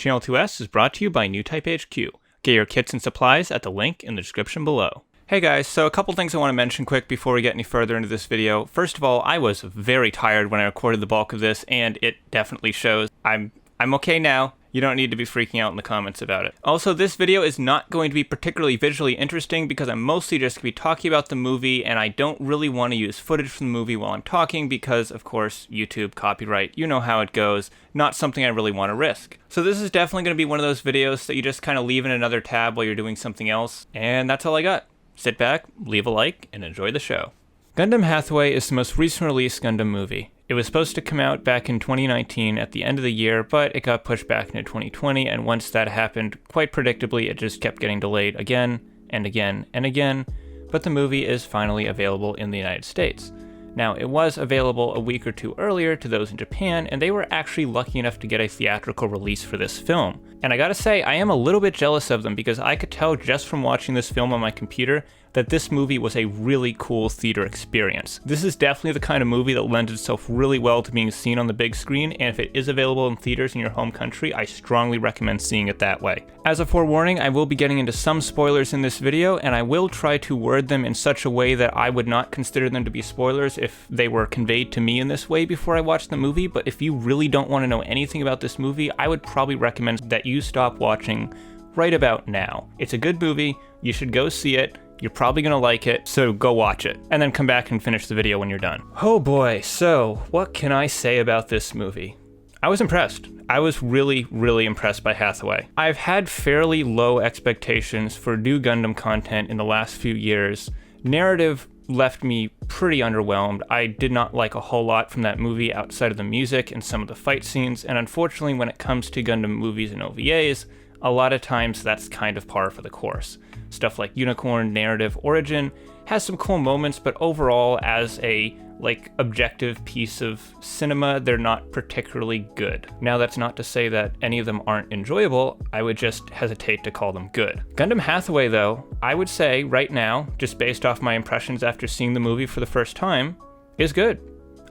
Channel 2S is brought to you by New Type HQ. Get your kits and supplies at the link in the description below. Hey guys, so a couple things I want to mention quick before we get any further into this video. First of all, I was very tired when I recorded the bulk of this, and it definitely shows. I'm okay now. You don't need to be freaking out in the comments about it. Also, this video is not going to be particularly visually interesting because I'm mostly just going to be talking about the movie, and I don't really want to use footage from the movie while I'm talking because, of course, YouTube, copyright, you know how it goes. Not something I really want to risk. So this is definitely going to be one of those videos that you just kind of leave in another tab while you're doing something else. And that's all I got. Sit back, leave a like, and enjoy the show. Gundam Hathaway is the most recent released Gundam movie. It was supposed to come out back in 2019 at the end of the year, but it got pushed back into 2020, and once that happened, quite predictably, it just kept getting delayed again and again and again, but the movie is finally available in the United States. Now, it was available a week or two earlier to those in Japan, and they were actually lucky enough to get a theatrical release for this film. And I gotta say, I am a little bit jealous of them because I could tell just from watching this film on my computer that this movie was a really cool theater experience. This is definitely the kind of movie that lends itself really well to being seen on the big screen, and if it is available in theaters in your home country, I strongly recommend seeing it that way. As a forewarning, I will be getting into some spoilers in this video, and I will try to word them in such a way that I would not consider them to be spoilers if they were conveyed to me in this way before I watched the movie, but if you really don't want to know anything about this movie, I would probably recommend that you stop watching right about now. It's a good movie, you should go see it, you're probably gonna like it, so go watch it, and then come back and finish the video when you're done. Oh boy, so what can I say about this movie? I was impressed. I was really, really impressed by Hathaway. I've had fairly low expectations for new Gundam content in the last few years. Narrative left me pretty underwhelmed. I did not like a whole lot from that movie outside of the music and some of the fight scenes, and unfortunately when it comes to Gundam movies and OVAs, a lot of times that's kind of par for the course. Stuff like Unicorn, Narrative, Origin has some cool moments, but overall as a objective piece of cinema, they're not particularly good. Now that's not to say that any of them aren't enjoyable, I would just hesitate to call them good. Gundam Hathaway though, I would say right now, just based off my impressions after seeing the movie for the first time, is good.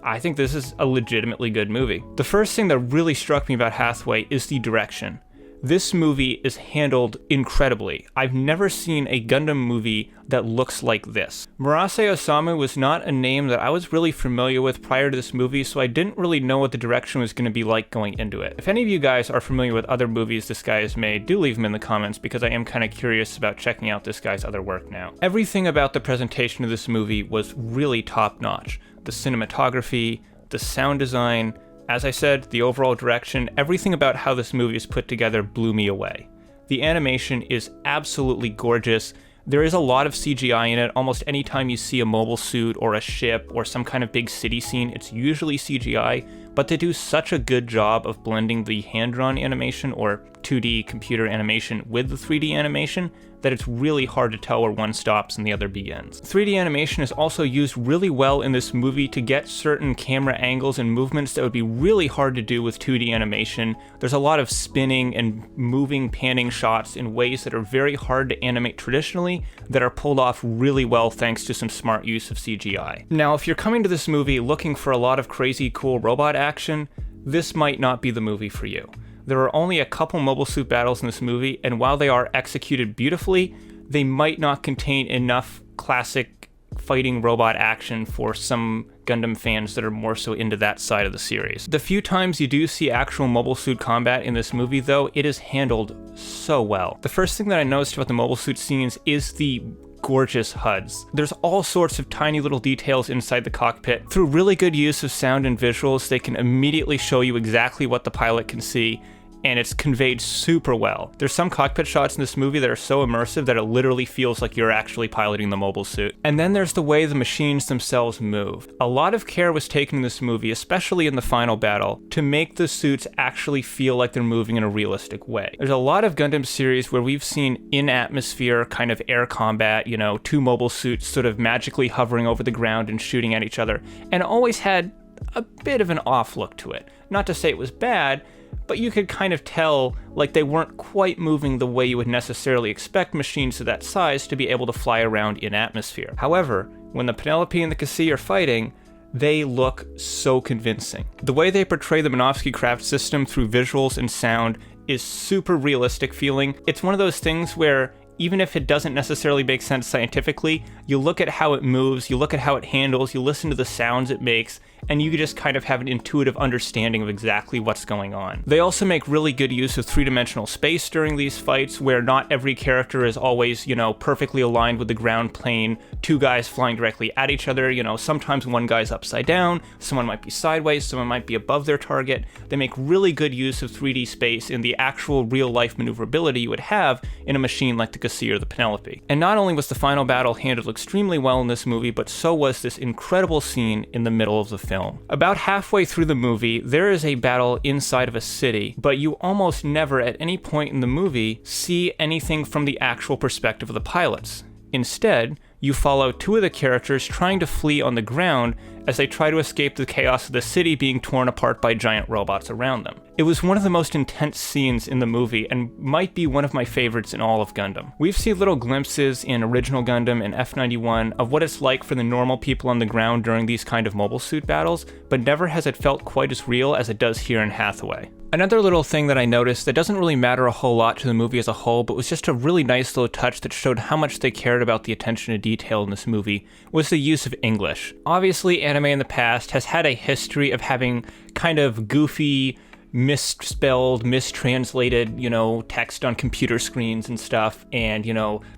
I think this is a legitimately good movie. The first thing that really struck me about Hathaway is the direction. This movie is handled incredibly. I've never seen a Gundam movie that looks like this. Murase Osamu was not a name that I was really familiar with prior to this movie, so I didn't really know what the direction was going to be like going into it. If any of you guys are familiar with other movies this guy has made, do leave them in the comments because I am kind of curious about checking out this guy's other work now. Everything about the presentation of this movie was really top-notch. The cinematography, the sound design, as I said, the overall direction, everything about how this movie is put together blew me away. The animation is absolutely gorgeous. There is a lot of CGI in it. Almost any time you see a mobile suit or a ship or some kind of big city scene, it's usually CGI, but they do such a good job of blending the hand-drawn animation or 2D computer animation with the 3D animation that it's really hard to tell where one stops and the other begins. 3D animation is also used really well in this movie to get certain camera angles and movements that would be really hard to do with 2D animation. There's a lot of spinning and moving, panning shots in ways that are very hard to animate traditionally that are pulled off really well thanks to some smart use of CGI. Now, if you're coming to this movie looking for a lot of crazy cool robot action, this might not be the movie for you. There are only a couple mobile suit battles in this movie, and while they are executed beautifully, they might not contain enough classic fighting robot action for some Gundam fans that are more so into that side of the series. The few times you do see actual mobile suit combat in this movie though, it is handled so well. The first thing that I noticed about the mobile suit scenes is the gorgeous HUDs. There's all sorts of tiny little details inside the cockpit. Through really good use of sound and visuals, they can immediately show you exactly what the pilot can see, and it's conveyed super well. There's some cockpit shots in this movie that are so immersive that it literally feels like you're actually piloting the mobile suit. And then there's the way the machines themselves move. A lot of care was taken in this movie, especially in the final battle, to make the suits actually feel like they're moving in a realistic way. There's a lot of Gundam series where we've seen in-atmosphere kind of air combat, you know, two mobile suits sort of magically hovering over the ground and shooting at each other, and it always had a bit of an off look to it. Not to say it was bad, but you could kind of tell like they weren't quite moving the way you would necessarily expect machines of that size to be able to fly around in atmosphere. However, when the Penelope and the Cassie are fighting, they look so convincing. The way they portray the Minovsky craft system through visuals and sound is super realistic feeling. It's one of those things where even if it doesn't necessarily make sense scientifically, you look at how it moves, you look at how it handles, you listen to the sounds it makes, and you just kind of have an intuitive understanding of exactly what's going on. They also make really good use of three-dimensional space during these fights, where not every character is always, perfectly aligned with the ground plane, two guys flying directly at each other. Sometimes one guy's upside down, someone might be sideways, someone might be above their target. They make really good use of 3D space in the actual real-life maneuverability you would have in a machine like the Cassie or the Penelope. And not only was the final battle handled extremely well in this movie, but so was this incredible scene in the middle of the film. About halfway through the movie, there is a battle inside of a city, but you almost never at any point in the movie see anything from the actual perspective of the pilots. Instead, you follow two of the characters trying to flee on the ground as they try to escape the chaos of the city being torn apart by giant robots around them. It was one of the most intense scenes in the movie and might be one of my favorites in all of Gundam. We've seen little glimpses in original Gundam and F91 of what it's like for the normal people on the ground during these kind of mobile suit battles, but never has it felt quite as real as it does here in Hathaway. Another little thing that I noticed that doesn't really matter a whole lot to the movie as a whole, but was just a really nice little touch that showed how much they cared about the attention to detail in this movie, was the use of English. Obviously, anime in the past has had a history of having kind of goofy, misspelled, mistranslated, text on computer screens and stuff, and,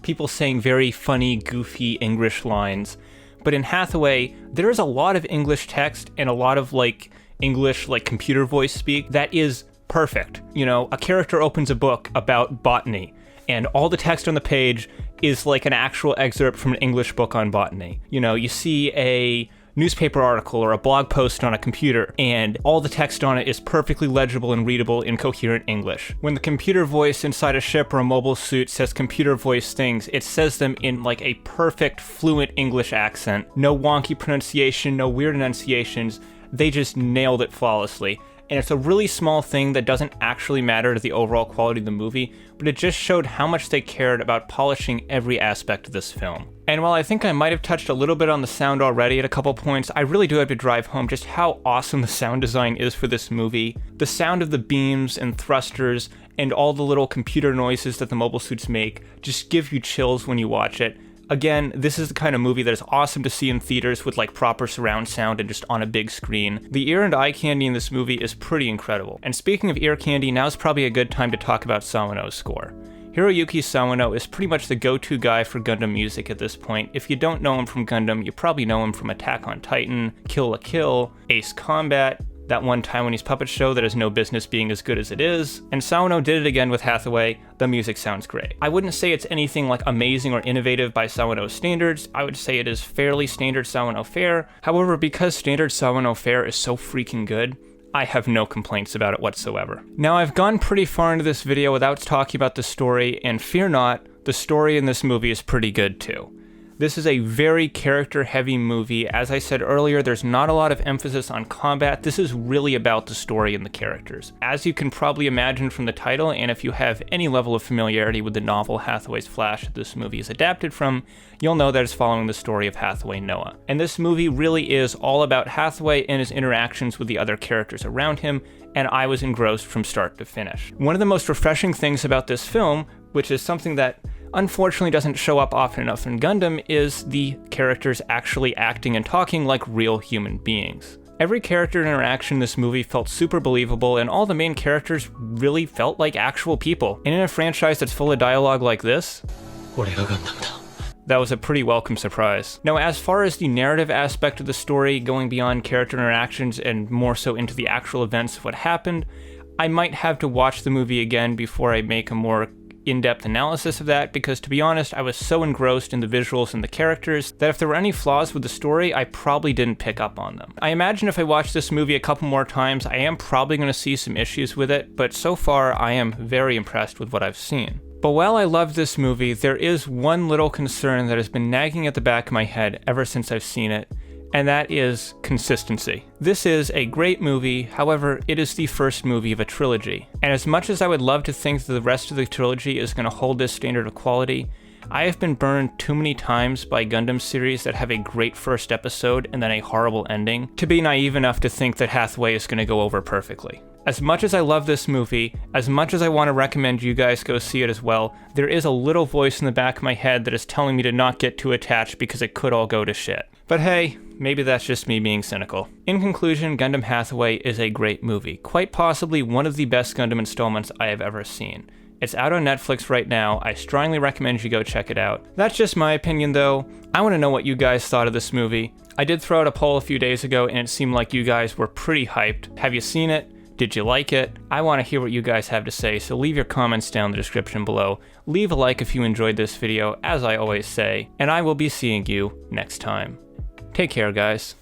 people saying very funny, goofy English lines. But in Hathaway, there is a lot of English text and a lot of, English, computer voice speak that is perfect. A character opens a book about botany, and all the text on the page is like an actual excerpt from an English book on botany. You see a newspaper article or a blog post on a computer, and all the text on it is perfectly legible and readable in coherent English. When the computer voice inside a ship or a mobile suit says computer voice things, it says them in a perfect, fluent English accent. No wonky pronunciation, no weird enunciations. They just nailed it flawlessly. And it's a really small thing that doesn't actually matter to the overall quality of the movie, but it just showed how much they cared about polishing every aspect of this film. And while I think I might have touched a little bit on the sound already at a couple points, I really do have to drive home just how awesome the sound design is for this movie. The sound of the beams and thrusters and all the little computer noises that the mobile suits make just give you chills when you watch it. Again, this is the kind of movie that is awesome to see in theaters with proper surround sound and just on a big screen. The ear and eye candy in this movie is pretty incredible. And speaking of ear candy, now's probably a good time to talk about Sawano's score. Hiroyuki Sawano is pretty much the go-to guy for Gundam music at this point. If you don't know him from Gundam, you probably know him from Attack on Titan, Kill la Kill, Ace Combat, that one Taiwanese puppet show that has no business being as good as it is, and Sawano did it again with Hathaway. The music sounds great. I wouldn't say it's anything amazing or innovative by Sawano's standards. I would say it is fairly standard Sawano fare. However, because standard Sawano fare is so freaking good, I have no complaints about it whatsoever. Now, I've gone pretty far into this video without talking about the story, and fear not, the story in this movie is pretty good too. This is a very character-heavy movie. As I said earlier, there's not a lot of emphasis on combat. This is really about the story and the characters. As you can probably imagine from the title, and if you have any level of familiarity with the novel Hathaway's Flash that this movie is adapted from, you'll know that it's following the story of Hathaway Noah. And this movie really is all about Hathaway and his interactions with the other characters around him, and I was engrossed from start to finish. One of the most refreshing things about this film, which is something that unfortunately doesn't show up often enough in Gundam, is the characters actually acting and talking like real human beings. Every character interaction in this movie felt super believable, and all the main characters really felt like actual people. And in a franchise that's full of dialogue like this, that was a pretty welcome surprise. Now, as far as the narrative aspect of the story, going beyond character interactions and more so into the actual events of what happened, I might have to watch the movie again before I make a more in-depth analysis of that, because to be honest, I was so engrossed in the visuals and the characters that if there were any flaws with the story, I probably didn't pick up on them. I imagine if I watch this movie a couple more times, I am probably going to see some issues with it, but so far I am very impressed with what I've seen. But while I love this movie, there is one little concern that has been nagging at the back of my head ever since I've seen it, and that is consistency. This is a great movie, however, it is the first movie of a trilogy. And as much as I would love to think that the rest of the trilogy is going to hold this standard of quality, I have been burned too many times by Gundam series that have a great first episode and then a horrible ending to be naive enough to think that Hathaway is going to go over perfectly. As much as I love this movie, as much as I want to recommend you guys go see it as well, there is a little voice in the back of my head that is telling me to not get too attached because it could all go to shit. But hey, maybe that's just me being cynical. In conclusion, Gundam Hathaway is a great movie, quite possibly one of the best Gundam installments I have ever seen. It's out on Netflix right now. I strongly recommend you go check it out. That's just my opinion though. I want to know what you guys thought of this movie. I did throw out a poll a few days ago and it seemed like you guys were pretty hyped. Have you seen it? Did you like it? I want to hear what you guys have to say, so leave your comments down in the description below. Leave a like if you enjoyed this video, as I always say, and I will be seeing you next time. Take care, guys.